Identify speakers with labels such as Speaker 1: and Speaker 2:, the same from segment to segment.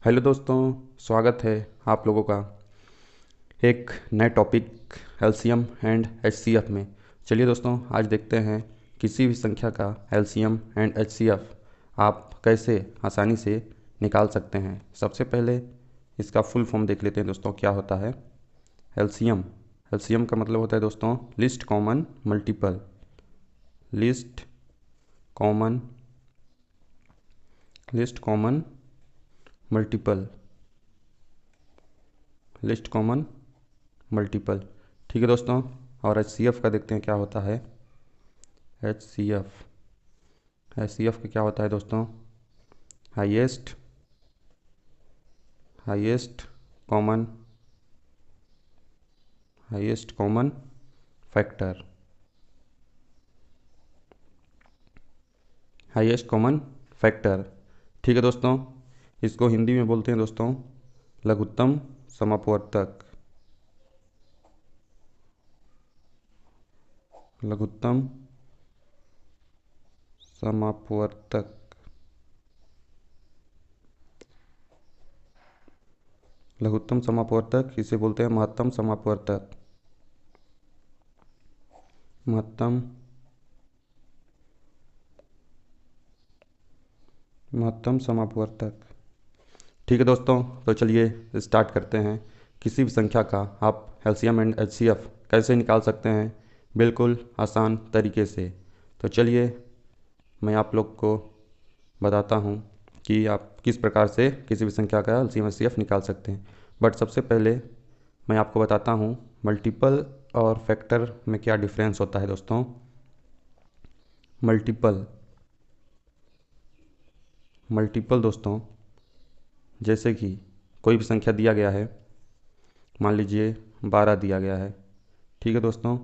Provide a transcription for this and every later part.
Speaker 1: Hello दोस्तों, स्वागत है आप लोगों का एक नए टॉपिक एलसीएम एंड एचसीएफ में। चलिए दोस्तों, आज देखते हैं किसी भी संख्या का एलसीएम एंड एचसीएफ आप कैसे आसानी से निकाल सकते हैं। सबसे पहले इसका फुल फॉर्म देख लेते हैं दोस्तों, क्या होता है एलसीएम। एलसीएम का मतलब होता है दोस्तों list common multiple. List common list common multiple list common multiple. ठीक है दोस्तों, और एच का देखते हैं क्या होता है। एच सी एफ का क्या होता है दोस्तों, highest highest common highest common factor. Highest common factor. ठीक है दोस्तों, इसको हिंदी में बोलते हैं दोस्तों लघुत्तम समापवर्तक। लघुत्तम समापवर्तक। लघुत्तम समापवर्तक इसे बोलते हैं महत्तम समापवर्तक। महत्तम महत्तम समापवर्तक। ठीक है दोस्तों, तो चलिए स्टार्ट करते हैं। किसी भी संख्या का आप एलसीएम एंड एचसीएफ कैसे निकाल सकते हैं, बिल्कुल आसान तरीके से। तो चलिए मैं आप लोग को बताता हूँ कि आप किस प्रकार से किसी भी संख्या का एलसीएम एचसीएफ निकाल सकते हैं। बट सबसे पहले मैं आपको बताता हूँ मल्टीपल और फैक्टर में क्या डिफरेंस होता है दोस्तों। मल्टीपल मल्टीपल दोस्तों, जैसे कि कोई भी संख्या दिया गया है, मान लीजिए 12 दिया गया है। ठीक है दोस्तों,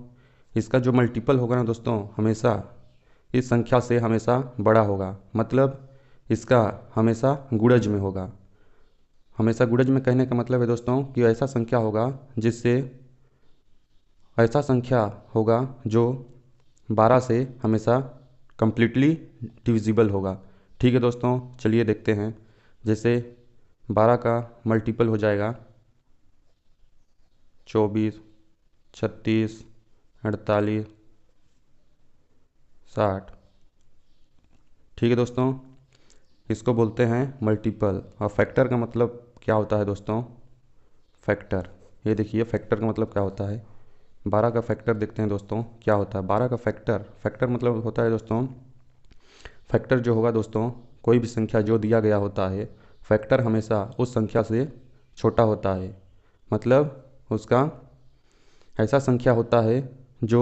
Speaker 1: इसका जो मल्टीपल होगा ना दोस्तों, हमेशा इस संख्या से हमेशा बड़ा होगा। मतलब इसका हमेशा गुणज में होगा। हमेशा गुणज में कहने का मतलब है दोस्तों कि ऐसा संख्या होगा जो 12 से हमेशा कम्प्लीटली डिविजिबल होगा। ठीक है दोस्तों, चलिए देखते हैं। जैसे 12 का मल्टीपल हो जाएगा 24, 36, 48, 60। ठीक है दोस्तों, इसको बोलते हैं मल्टीपल। और फैक्टर का मतलब क्या होता है दोस्तों, फैक्टर। ये देखिए फैक्टर का मतलब क्या होता है। 12 का फैक्टर देखते हैं दोस्तों क्या होता है। 12 का फैक्टर फैक्टर मतलब होता है दोस्तों, फैक्टर जो होगा दोस्तों, कोई भी संख्या जो दिया गया होता है, फैक्टर हमेशा उस संख्या से छोटा होता है। मतलब उसका ऐसा संख्या होता है जो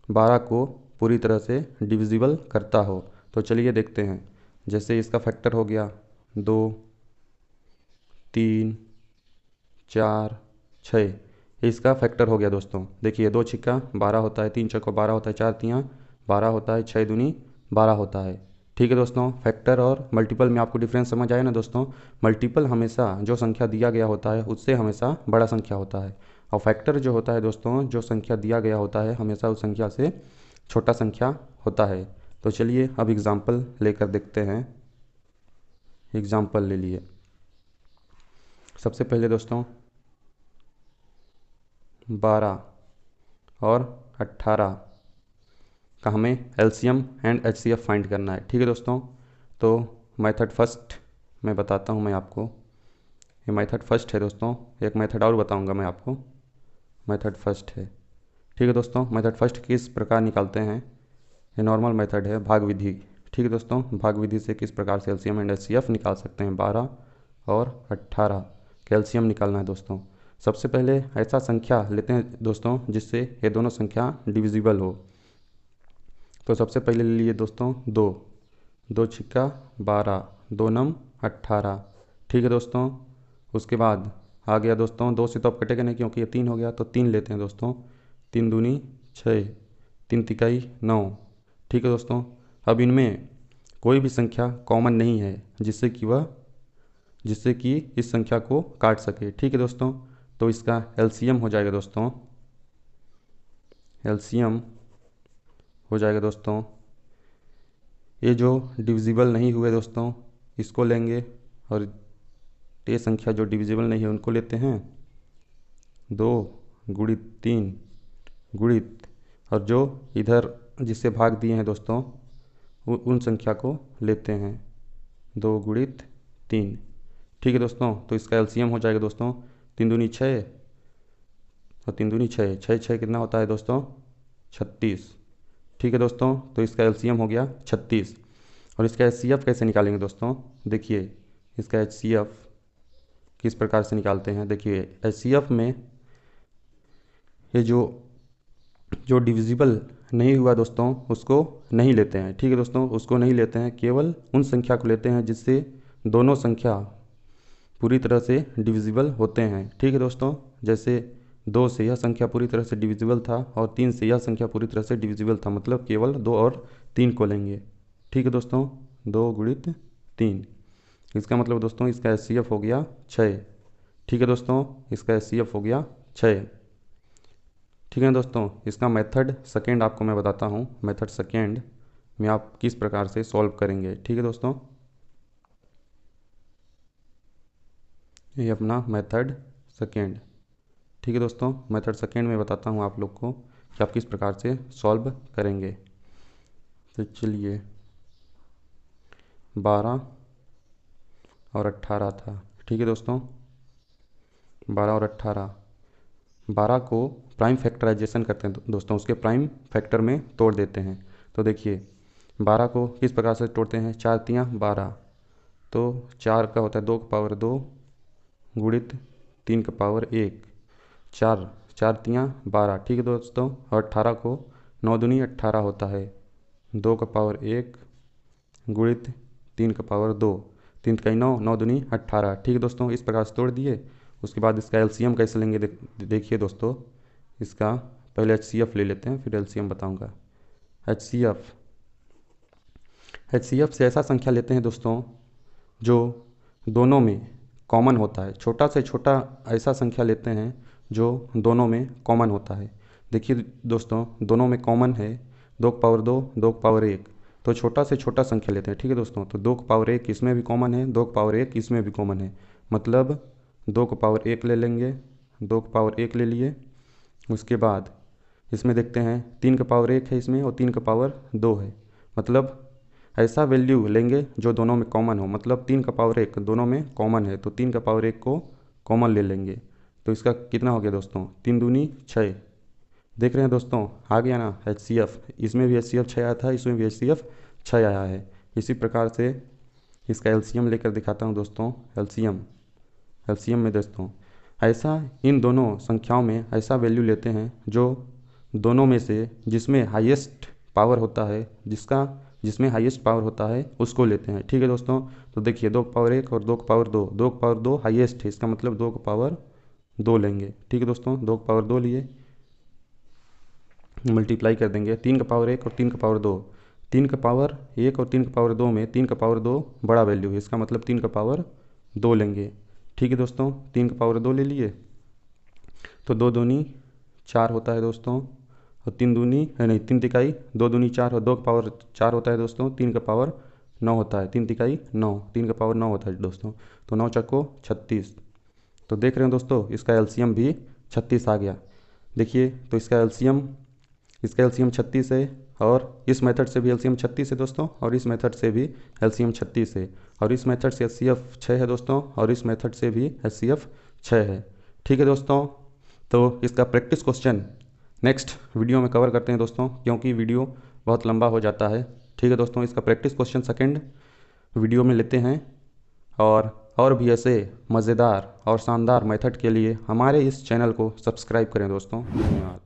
Speaker 1: 12 को पूरी तरह से डिविजिबल करता हो। तो चलिए देखते हैं। जैसे इसका फैक्टर हो गया 2, 3, 4, 6। इसका फैक्टर हो गया दोस्तों। देखिए 2 छिक्का 12 होता है, 3 चौको 12 होता है, 4 तियाँ 12 होता है, 6 दूनी 12 होता है। ठीक है दोस्तों, फैक्टर और मल्टीपल में आपको डिफरेंस समझ आया ना दोस्तों। मल्टीपल हमेशा जो संख्या दिया गया होता है उससे हमेशा बड़ा संख्या होता है, और फैक्टर जो होता है दोस्तों, जो संख्या दिया गया होता है हमेशा उस संख्या से छोटा संख्या होता है। तो चलिए अब एग्ज़ाम्पल लेकर देखते हैं। एग्ज़ाम्पल ले लिए। सबसे पहले दोस्तों 12 और 18 का हमें एलसीएम एंड एचसीएफ फाइंड करना है। ठीक है दोस्तों, तो मेथड फर्स्ट मैं बताता हूँ मैं आपको। ये मेथड फर्स्ट है दोस्तों, एक मेथड और बताऊँगा मैं आपको। मेथड फर्स्ट है। ठीक है दोस्तों, मेथड फर्स्ट किस प्रकार निकालते हैं, ये नॉर्मल मेथड है, भाग विधि। ठीक है दोस्तों, भाग विधि से किस प्रकार से एलसीएम एंड एचसीएफ निकाल सकते हैं। 12 और 18 कैल्शियम निकालना है दोस्तों। सबसे पहले ऐसा संख्या लेते हैं दोस्तों जिससे ये दोनों संख्या डिविजिबल हो। तो सबसे पहले ले लिए दोस्तों 2। 2 छिक्का 12, 2 नम 18। ठीक है दोस्तों, उसके बाद आ गया दोस्तों 2 से तो अब कटेगा नहीं क्योंकि ये 3 हो गया, तो 3 लेते हैं दोस्तों। 3 दूनी 6, 3 तिकाई 9। ठीक है दोस्तों, अब इनमें कोई भी संख्या कॉमन नहीं है जिससे कि इस संख्या को काट सके। ठीक है दोस्तों, तो इसका एलसीएम हो जाएगा दोस्तों। एलसीएम हो जाएगा दोस्तों, ये जो डिविजिबल नहीं हुए दोस्तों इसको लेंगे, और तो ये संख्या जो डिविजिबल नहीं है उनको लेते हैं 2 गुणित 3 गुणित, और जो इधर जिससे भाग दिए हैं दोस्तों उन संख्या को लेते हैं 2 गुणित 3। ठीक है दोस्तों, तो इसका एलसीएम हो जाएगा दोस्तों 3 दूनी 6 और 3 दूनी 6, 6 6 कितना होता है दोस्तों 36। ठीक है दोस्तों, तो इसका एलसीएम हो गया 36। और इसका एचसीएफ कैसे निकालेंगे दोस्तों, देखिए इसका एचसीएफ किस प्रकार से निकालते हैं। देखिए एचसीएफ में ये जो डिविजिबल नहीं हुआ दोस्तों उसको नहीं लेते हैं। ठीक है दोस्तों, उसको नहीं लेते हैं, केवल उन संख्या को लेते हैं जिससे दोनों संख्या पूरी तरह से डिविजिबल होते हैं। ठीक है दोस्तों, जैसे 2 से यह संख्या पूरी तरह से डिविजिबल था और 3 से यह संख्या पूरी तरह से डिविजिबल था, मतलब केवल 2 और 3 को लेंगे। ठीक है दोस्तों, 2 गुणित 3, इसका मतलब दोस्तों इसका एचसीएफ हो गया 6। ठीक है दोस्तों, इसका एचसीएफ हो गया 6। ठीक है दोस्तों, इसका मेथड सेकेंड आपको मैं बताता हूँ। मेथड सेकेंड में आप किस प्रकार से सॉल्व करेंगे। ठीक है दोस्तों, ये अपना मेथड सेकेंड। ठीक है दोस्तों, मेथड सेकेंड में बताता हूँ आप लोग को कि आप किस प्रकार से सॉल्व करेंगे। तो चलिए 12 और 18 था। ठीक है दोस्तों, 12 और 18, 12 को प्राइम फैक्टराइजेशन करते हैं दोस्तों, उसके प्राइम फैक्टर में तोड़ देते हैं। तो देखिए 12 को किस प्रकार से तोड़ते हैं, 4 तियाँ 12, तो 4 का होता है 2 की पावर 2 गुणित 3 की पावर 1, 4 4 तियाँ 12। ठीक है दोस्तों, और 18 को 9 दूनी 18 होता है, 2 का पावर 1 गुणित 3 का पावर 2, 3 का 9, 9 दूनी 18। ठीक है दोस्तों, इस प्रकार से तोड़ दिए। उसके बाद इसका एलसीएम कैसे लेंगे देखिए दोस्तों, इसका पहले एचसीएफ ले लेते हैं फिर एलसीएम बताऊंगा। एचसीएफ से ऐसा संख्या लेते हैं दोस्तों जो दोनों में कॉमन होता है। छोटा से छोटा ऐसा संख्या लेते हैं जो दोनों में कॉमन होता है। देखिए दोस्तों, दोनों में कॉमन है 2 की पावर 2, 2 की पावर 1, तो छोटा से छोटा संख्या लेते हैं। ठीक है दोस्तों, तो 2 की पावर 1 इसमें भी कॉमन है, 2 की पावर 1 इसमें भी कॉमन है, मतलब 2 की पावर 1 ले लेंगे, 2 की पावर 1 ले लिए। उसके बाद इसमें देखते हैं 3 का पावर 1 है इसमें और 3 का पावर 2 है, मतलब ऐसा वैल्यू लेंगे जो दोनों में कॉमन हो, मतलब 3 का पावर 1 दोनों में कॉमन है तो 3 का पावर 1 को कॉमन ले लेंगे। तो इसका कितना हो गया दोस्तों, 3 दूनी 6। देख रहे हैं दोस्तों, आ गया ना एचसीएफ, इसमें भी एचसीएफ 6 आया था, इसमें भी एचसीएफ 6 आया है। इसी प्रकार से इसका एलसीएम लेकर दिखाता हूँ दोस्तों। एलसीएम में दोस्तों ऐसा इन दोनों संख्याओं में ऐसा वैल्यू लेते हैं जो दोनों में से जिसमें हाईएस्ट पावर होता है, जिसमें हाईएस्ट पावर होता है उसको लेते हैं। ठीक है दोस्तों, तो देखिए 2 की पावर 1 और 2 की पावर 2, 2 की पावर 2 हाईएस्ट है, इसका मतलब 2 की पावर 2 लेंगे। ठीक है दोस्तों, 2 की पावर 2 लिए, मल्टीप्लाई कर देंगे 3 का पावर 1 और 3 का पावर 2, 3 का पावर 1 और 3 का पावर 2 में 3 का पावर 2 बड़ा वैल्यू है, इसका मतलब 3 का पावर 2 लेंगे। ठीक है दोस्तों, 3 का पावर 2 ले लिए, तो 2 दूनी 4 होता है दोस्तों, और 3 दूनी नहीं 3 तिकाई 2 दूनी 4 और 2 का पावर 4 होता है दोस्तों, 3 का पावर 9 होता है, 3 तिकाई 9, 3 का पावर 9 होता है दोस्तों, तो 9 चक्को 36। तो देख रहे हैं दोस्तों, इसका एलसीएम भी 36 आ गया। देखिए तो इसका एलसीएम 36 है, और इस मेथड से भी एलसीएम 36 है दोस्तों, और इस मेथड से भी एलसीएम 36 है, और इस मेथड से एचसीएफ 6 है दोस्तों, और इस मेथड से भी एचसीएफ 6 है। ठीक है दोस्तों, तो इसका प्रैक्टिस क्वेश्चन नेक्स्ट वीडियो में कवर करते हैं दोस्तों, क्योंकि वीडियो बहुत लंबा हो जाता है। ठीक है दोस्तों, इसका प्रैक्टिस क्वेश्चन सेकंड वीडियो में लेते हैं, और भी ऐसे मज़ेदार और शानदार मेथड के लिए हमारे इस चैनल को सब्सक्राइब करें दोस्तों। धन्यवाद।